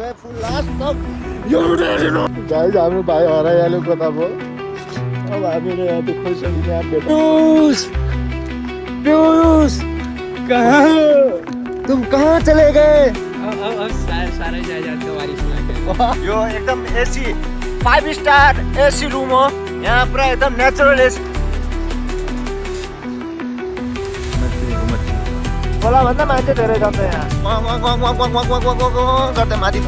guys हाम्रो भाइ हराइहाल्यो कता भयो अब हामीले यहाँ दुःख यहाँ पियूष कहाँ तुम कहाँ चले गए अब सारा जायदाद तुम्हारी सुना यो एकदम एसी 5 स्टार एसी रूम हो यहाँ पुरा एकदम नेचुरल एसी खोला भन्दा मान्छे धेरै जान्छ यहाँ गर्दै माथि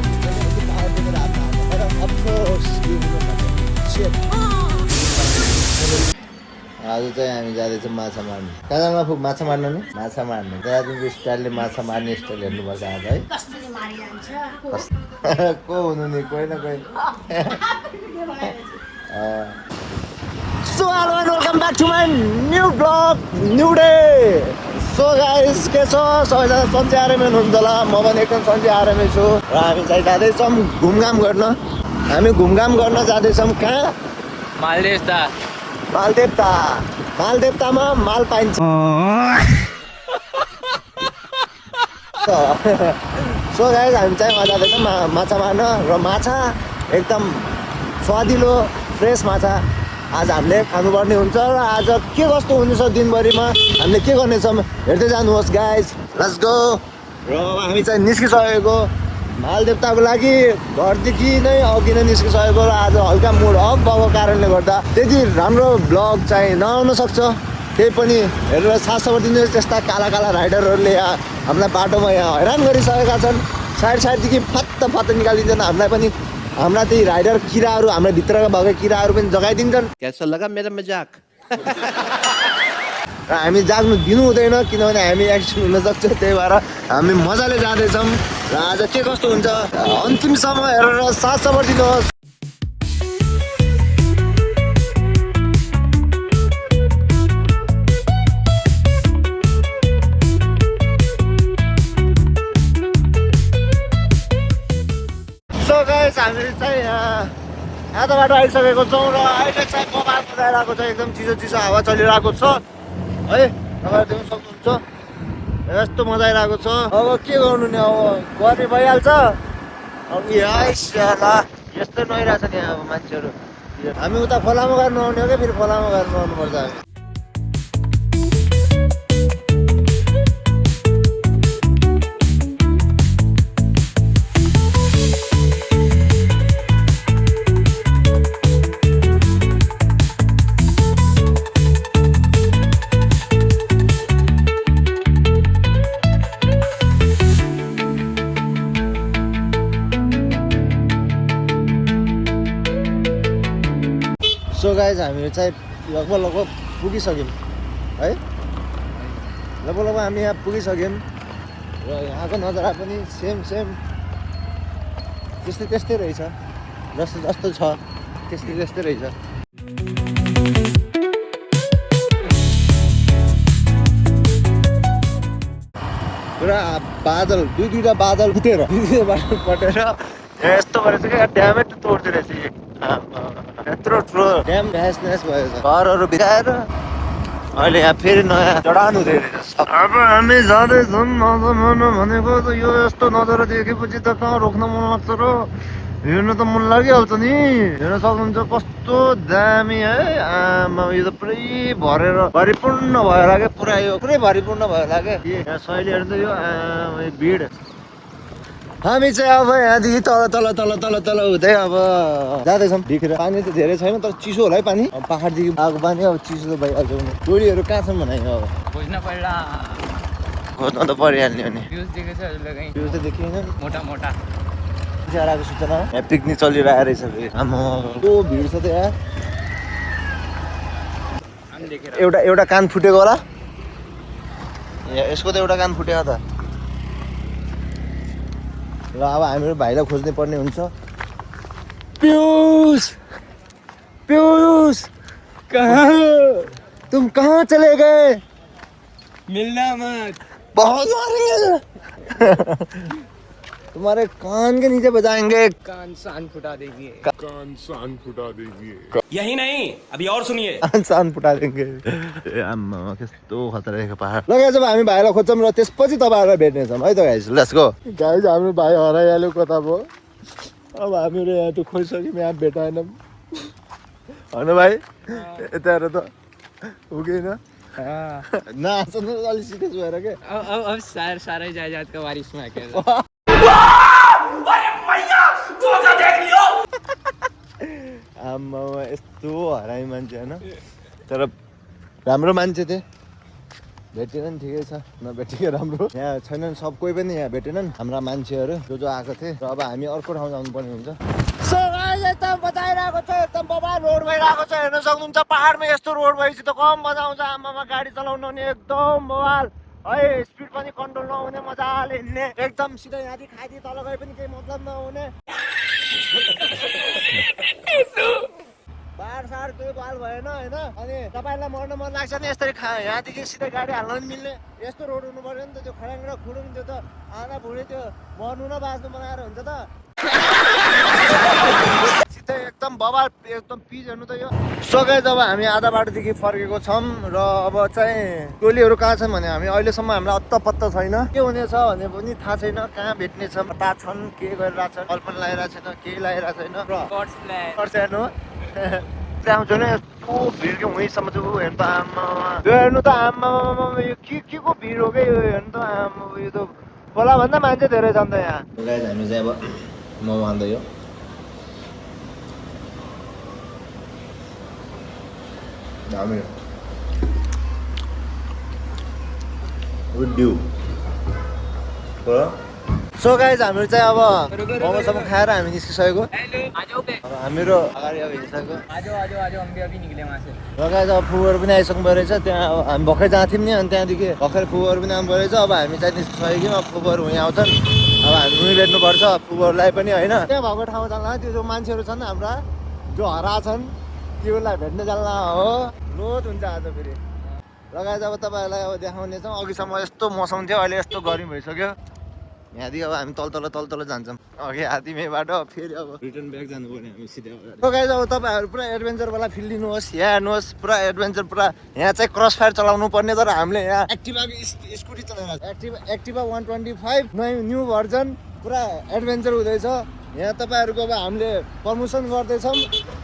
आज चाहिँ हामी जाँदैछौँ माछा मार्नु कहाँ माछा मार्नु नि माछा मार्नु दार्जिलिङको स्टाइलले माछा मार्ने स्टाइल हेर्नुपर्छ आज है को हुनु नि कोही न कोही so hello and welcome back to my new vlog new day so guys के छ सबैजना सन्चै आरामै हुनुहुन्छ होला म पनि एकदम सन्चै आरामै छु र हामी चाहिँ जाँदैछौँ घुमघाम गर्न हामी घुमघाम गर्न जाँदैछौँ कहाँ मालदेवतामा माल पाइन्छ सो गाइस हामी चाहिँ जाँदैछौँ माछा मार्न र माछा एकदम स्वादिलो फ्रेस माछा आज हामीले खानुपर्ने हुन्छ र आज के कस्तो हुनेछ दिनभरिमा हामीले के गर्नेछौँ हेर्दै जानुहोस् गाइस लेट्स गो र हामी चाहिँ निस्किसकेको मालदेवताको लागि घरदेखि नै अघि नै निस्किसकेको र आज हल्का मुड अफ भएको कारणले गर्दा त्यति राम्रो ब्लग चाहिँ नआउन सक्छ त्यही पनि हेरेर साथ सबर दिनुहोस् त्यस्ता काला काला राइडरहरूले यहाँ हामीलाई बाटोमा यहाँ हैरान गरिसकेका छन् साइडदेखि फत्त निकालिदिन्छन् हामीलाई पनि हाम्रा त्यही राइडर किराहरू हाम्रो भित्रका भएको किराहरू पनि जगाइदिन्छन् कैसा लगा मेरा मजाक र हामी जाग्नु दिनु हुँदैन किनभने हामी एक्सिडेन्ट हुनसक्छ त्यही भएर हामी मजाले जाँदैछौँ र आज के कस्तो हुन्छ अन्तिमसम्म हेरेर साथ सबर दिनुहोस् हामी चाहिँ यहाँ त बाटो आइसकेको छौँ र अहिले चाहिँ कपाल बजाइरहेको छ एकदम चिसो हावा चलिरहेको छ है तपाईँहरू देख्न सक्नुहुन्छ यस्तो मजा आइरहेको छ अब के गर्नु नि अब गर्ने भइहाल्छ अब यस्तो नआइरहेछ नि अब मान्छेहरू हामी उता खोलामा गर्नु आउने हो क्या फेरि खोलामा गर्नु आउनुपर्छ हामी सो गाइज हामीहरू चाहिँ लगभग पुगिसक्यौँ है लगभग हामी यहाँ पुगिसक्यौँ र यहाँको नजारा पनि सेम त्यस्तै रहेछ जस्तो छ त्यस्तै रहेछ पुरा बादल दुईवटा बादल फुटेर पटेर यस्तो गरेछ क्या ड्यामै तोड्दो रहेछ यत्रो ठुलो ड्याम भ्यास भयो घरहरू भिराएर अहिले यहाँ फेरि नयाँ जडान हुँदै रहेछ अब हामी जाँदैछौँ नजर मार्नु भनेको त यो यस्तो नजारा देखेपछि त कहाँ रोक्न मन लाग्छ र हेर्नु त मन लागिहाल्छ नि हेर्न सक्नुहुन्छ कस्तो दामी है आमा यो त पुरै भरेर भरिपूर्ण भयो लाग्यो पुरै भरिपूर्ण भयो लाग्यो यहाँ शैलीहरू त यो भिड हामी चाहिँ अब यहाँदेखि तल हुँदै अब जाँदैछौँ देखेर पानी त धेरै छैन तर चिसो होला है पानी अब पाहाडदेखि आएको पानी अब चिसो त भइहाल्छ भने टोलीहरू कहाँ छन् भने अब खोज्न त परिहाल्ने हो नि भ्युज त देखिएन मोटा आएको सूचना यहाँ पिकनिक चलिरहेको रहेछ फेरि आमाको भिड छ त यहाँ एउटा कान फुटेको होला यसको त एउटा कान फुटेको त र अब हामीहरू भाइलाई खोज्नै पर्ने हुन्छ पियूष कहाँ तुम कहाँ चले गए मिलना मत बहुत मारेंगे तुम्हारे कान के नीचे बजाएंगे कान सान फुटा देगी यही नहीं अभी और सुनिए कान सान फुटा देंगे आम्मा कस्तो खतराको पहाड ल गाइस अब हामी भाइलाई खोज्छौँ र त्यसपछि तपाईँहरूलाई भेट्नेछौँ है त गाइस लेट्स गो गाइस हाम्रो भाइ हराइहाल्यो कता भयो अब हामीहरू यहाँ त खोइसक्यौँ यहाँ भेटाएनौँ होइन भाइ यता हेर त पुगेन नाच्नु अलिक सिरियस भएर के अब सारे जायदाद का वारिस मैं अकेला आमा यस्तो हरामी मान्छे होइन तर राम्रो मान्छे थिए भेटेनन् ठिकै छ नभेटेको राम्रो यहाँ छैनन् सब कोही पनि यहाँ भेटेनन् हाम्रा मान्छेहरू जो आएको थिए र अब हामी अर्को ठाउँ जानुपर्ने हुन्छ एकदम बजाइरहेको छ एकदम बबा रोड भइरहेको छ हेर्न सक्नुहुन्छ पहाडमा यस्तो रोड भएपछि त कम मजा आउँछ आमामा गाडी चलाउनु नि एकदम बवाल है स्पिड पनि कन्ट्रोल नहुने मजाले हिँड्ने एकदम सिधै यहाँदेखि खाइदिए तल गए पनि केही मतलब नहुने बार सार केही बाल भएन होइन अनि तपाईँलाई मर्न मन लाग्छ नि यसरी यहाँदेखि सिधै गाडी हाल्न पनि मिल्ने यस्तो रोड हुनु पर्यो नि त त्यो खडाङ र खुडुङ त्यो त आधा भुँडी त्यो मर्नु न बाँच्नु बनाएर हुन्छ त सिधै एकदम बबाल एकदम पिच हेर्नु त यो सबै जब हामी आधा बाटोदेखि फर्केको छौँ र अब चाहिँ टोलीहरू कहाँ छन् भने हामी अहिलेसम्म हामीलाई अत्त पत्ता छैन के हुनेछ भने पनि थाहा छैन कहाँ भेट्ने छ कता छन् के गरिरहेको छ कल्पना लगाइरहेको छैन केही लगाइरहेको छैन र त्यहाँ आउँछ नि यस्तो भिडको उहीँसम्म चाहिँ हेर्नु त आमा यो हेर्नु त आमा यो के को भिड हो क्या यो हेर्नु त आमा यो त खोलाभन्दा मान्छे धेरै छन् त यहाँ हामी चाहिँ अब मोमो खाँदै हो सो गाइज हामीहरू चाहिँ अब मोमोसम्म खाएर हामी निस्किसकेको अब हामीहरू अगाडि अब हिँडिसकेको र गाइज अब फुहरू पनि आइसक्नु रहेछ त्यहाँ अब हामी भर्खरै जाँथ्यौँ नि अनि त्यहाँदेखि भर्खरै फुहरू पनि आउनु रहेछ अब हामी चाहिँ निस्किसक्यौँ अब फुहरू उहीँ आउँछन् अब हामी उहीँ भेट्नुपर्छ फुहरूलाई पनि होइन त्यहाँ भएको ठाउँ जान्ला त्यो जो मान्छेहरू छन् हाम्रा जो हरा छन् त्योलाई भेट्न जान्ला हो लोड हुन्छ आज फेरि लगाएर अब तपाईँहरूलाई अब देखाउनेछौँ अघिसम्म यस्तो मौसम थियो अहिले यस्तो गर्मी भइसक्यो यहाँदेखि अब हामी तल जान्छौँ अघि हात्तीमै बाटो फेरि अब रिटर्न ब्याक जानुपर्ने हामी सिधै गाइज अब तपाईँहरू पुरा एडभेन्चरवाला फिल लिनुहोस् यहाँ हेर्नुहोस् पुरा एडभेन्चर पुरा यहाँ चाहिँ क्रस फायर चलाउनु पर्ने तर हामीले यहाँ एक्टिभाको स्कुटी चलाइरहेको एक्टिभा 125 न्यू भर्जन पुरा एडभेन्चर हुँदैछ यहाँ तपाईँहरूको अब हामीले प्रमोसन गर्दैछौँ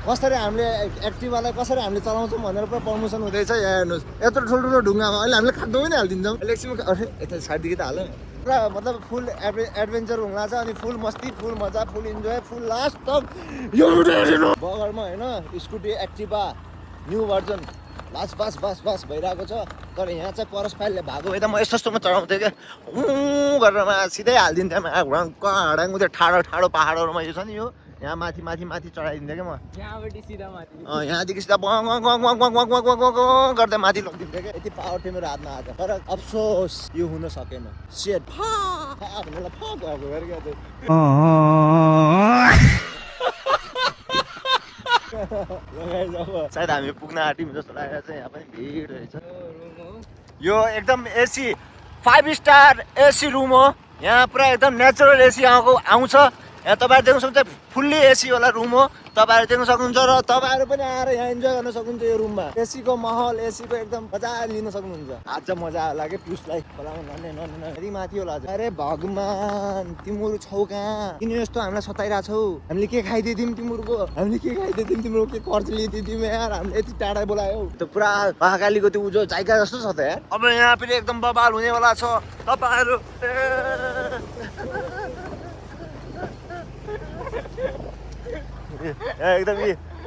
कसरी हामीले एक्टिभालाई कसरी हामीले चलाउँछौँ भनेर पुरा प्रमोसन हुँदैछ यहाँ हेर्नुहोस् यत्रो ठुल्ठुलो ढुङ्गामा अहिले हामीले खाँदो पनि हालिदिन्छौँ एकछिन यता साइडदेखि त हाल्यो पुरा मतलब फुल एडभेन्चर हुँला छ अनि फुल मस्ती फुल मजा फुल इन्जोय फुल लास्ट टप बगरमा होइन स्कुटी एक्टिभा न्यू भर्जन बास भइरहेको छ तर यहाँ चाहिँ क्रस फाइलले भएको भए त म यस्तोमा चढाउँथेँ क्या गरेर सिधै हालिदिन्थेँ हडाङ त्यो ठाडो पाहाडहरूमा यो छ नि यो यहाँ माथि चढाइदिन्थेँ क्या म यहाँदेखि सिधा गर्दै माथि लगिदिन्थेँ क्या यति पावर थियो मेरो हातमा आज तर अफसोस यो हुन सकेन सेट सायद हामी पुग्न आँट्यौँ जस्तो लागेर चाहिँ यहाँ पनि भिड रहेछ यो एकदम एसी 5 स्टार एसी रुम हो यहाँ पुरा एकदम नेचुरल एसी आउँछ यहाँ तपाईँहरू देख्न सक्नुहुन्छ फुल्ली एसी वाला रुम हो तपाईँहरू देख्न सक्नुहुन्छ र तपाईँहरू पनि आएर यहाँ इन्जोय गर्न सक्नुहुन्छ यो रुममा एसीको माहौल एसीको एकदम मजा लिन सक्नुहुन्छ आज चाहिँ मजा लाग्यो पिउसलाई खोलाउनु माथि होला अरे भगवान तिम्रो छौ कहाँ किन यस्तो हामीलाई सताइरहेको छौ हामीले के खाइदियौँ तिम्रो के खर्च लिइदियौँ यार हामीले यति टाढा बोलायो त्यो पुरा महाकालीको त्यो उजो जाइका जस्तो छ त यार अब यहाँ पनि एकदम बबाल हुनेवाला छ तपाईँहरू एकदम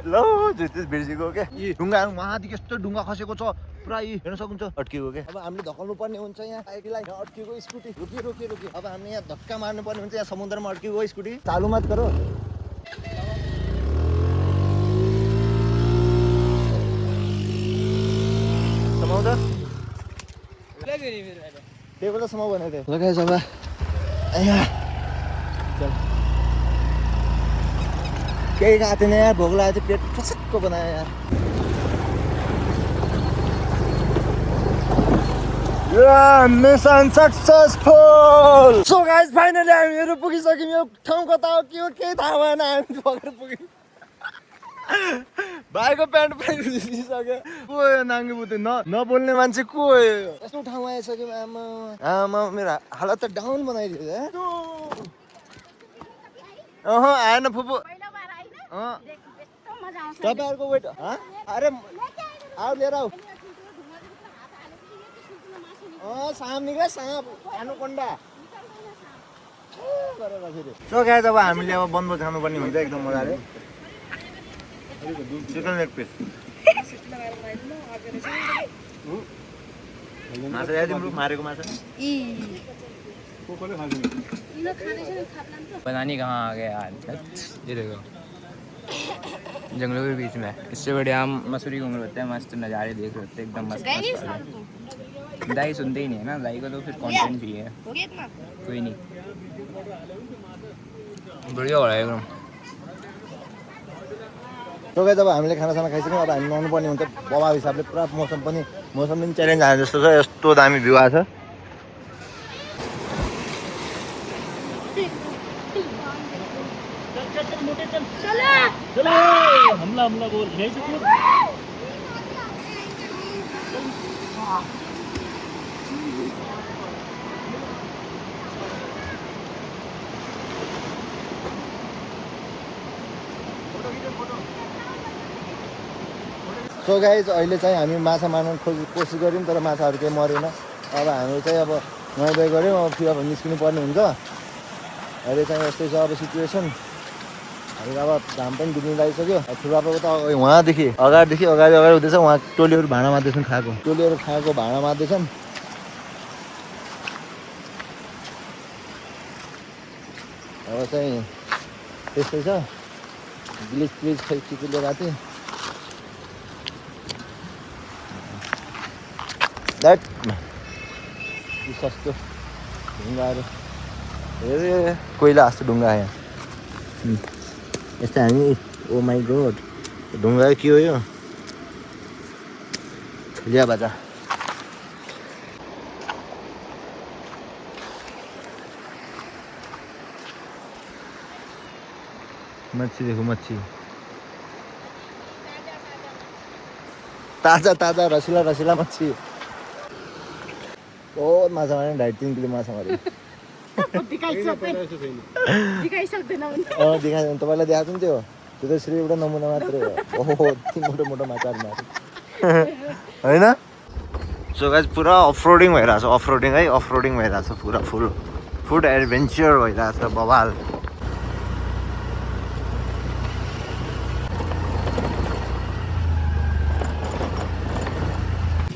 लो झुत्तिस बिर्सेको क्या ढुङ्गा वहाँदेखि यस्तो ढुङ्गा खसेको छ पुरा हेर्न सक्नुहुन्छ अड्किएको क्या अब हामीले धकाउनु पर्ने हुन्छ यहाँ साइकललाई अड्किएको स्कुटी रोकी अब हामी यहाँ धक्का मार्नु पर्ने हुन्छ यहाँ समुद्रमा अड्किएको स्कुटी चालु मत करो समाउँछ त्यही बेला समाउ भनेको थियो लगाएछ अब केही खाएको थिएन यार भोक लागेको थियो पेट फसक्क बनायो यार mission successful so guys finally हामीहरू पुगिसक्यौँ यो ठाउँ कता हो के हो केही थाहा भएन हामी भोगेर पुग्यौँ भाइको प्यान्ट पनि भिजिसक्यो को यो नाङ्गे बुद्धि नबोल्ने मान्छे को हो यस्तो ठाउँ आइसक्यौँ आमा मेरो हालत त डाउन बनाइदियो आएन फुपू तपाईँहरूको वेट अरे आऊ लिएर आऊ साँप निका साँप एनाकोन्डा गरेर फेरि सो गाइस अब हामीले अब बनभोज खानुपर्ने हुन्छ एकदम मजाले चिकन लेग पिस माछा ल्याइदिउँ मारेको माछा पता नहीं कहाँ आ गए यार ये देखो जंगलों के बीच में इससे बढ़िया हम मसूरी घूम रहे होते हैं मस्त नज़ारे देख रहे होते हैं एकदम मस्त दाई सुनते ही नहीं है ना दाई को तो फिर कंटेंट चाहिए कोई नहीं बढ़िया हो रहा है एकदम सो गाइस अब हामीले खानासाना खाइसक्यौँ अब हामी नुहाउनुपर्ने हुन्छ बाबा हिसाबले पुरा मौसम पनि च्यालेन्ज आए जस्तो छ यस्तो दामी भ्यू आएको छ सो गाइज अहिले चाहिँ हामी माछा मार्न कोसिस गऱ्यौँ तर माछाहरू केही मरेन अब हामी चाहिँ अब नुहाइ गऱ्यौँ अब फेरि अब निस्किनु पर्ने हुन्छ अहिले चाहिँ यस्तै छ अब सिचुएसन हामी अब घाम पनि डुब्नु लागिसक्यो ठुलापाको त उहाँदेखि अगाडि हुँदैछ उहाँ टोलीहरू भाँडा मार्दैछन् खाएको भाँडा मार्दैछन् अब चाहिँ त्यस्तै छ प्लिज खै के लिएर आएको थिएँ द्याट सस्तो ढुङ्गाहरू ए कोइला जस्तो ढुङ्गा आयो यस्तो हामी ओ माई गड ढुङ्गा के हो यो छुलिया बाजा मच्छी देखो मच्छी ताजा रसिला मच्छी बहुत माछा माऱ्यो 2.5-3 किलो माछा माऱ्यो देखाइ तपाईँलाई देखाएको नि त्यो त श्री एउटा नमुना मात्रै हो ओहो यति मोटो माछाहरू माऱ्यो होइन सो गाइस पुरा अफरोडिङ भइरहेछ अफरोडिङ भइरहेछ पुरा फुड एडभेन्चर भइरहेछ बवाल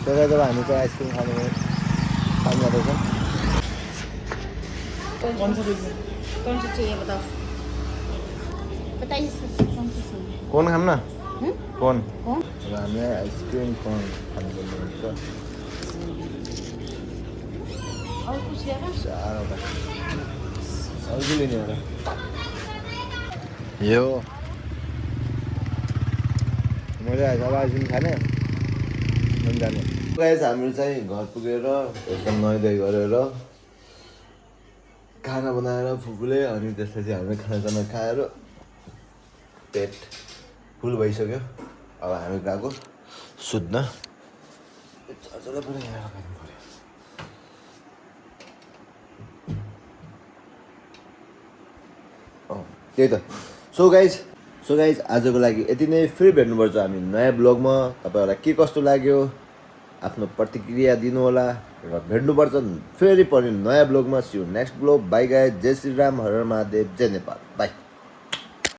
जब हामी चाहिँ आइसक्रिम खानु जाँदैछौँ कौन सा चाहिए बताओ बताइए सर कौन सा चाहिए कोन खाऊँ न कोन कौन अब हामीलाई आइसक्रिम कोन खानु पर्ने और कुछ लेगा चारवटा अरू के लिने एउटा यो मजा आएछ अब आइसक्रिम खाने अनि जाने गाइस हामी चाहिँ घर पुगेर एकदम नुहाइधुवाइ गरेर खाना बनाएर फुपूले अनि त्यसपछि हामी खानासाना खाएर पेट फुल भइसक्यो अब हामी गएको सुत्न चार्जरलाई पनि यहाँ लगाइदिनु पऱ्यो त्यही त सो गाइज आजको लागि यति नै फेरि भेट्नुपर्छ हामी नयाँ ब्लगमा तपाईँहरूलाई के कस्तो लाग्यो आफ्नो प्रतिक्रिया दिनु होला र भेट्नुपर्छ फेरि पनि नयाँ ब्लगमा see you next vlog bye guys जय श्री राम हर हर महादेव जय नेपाल बाई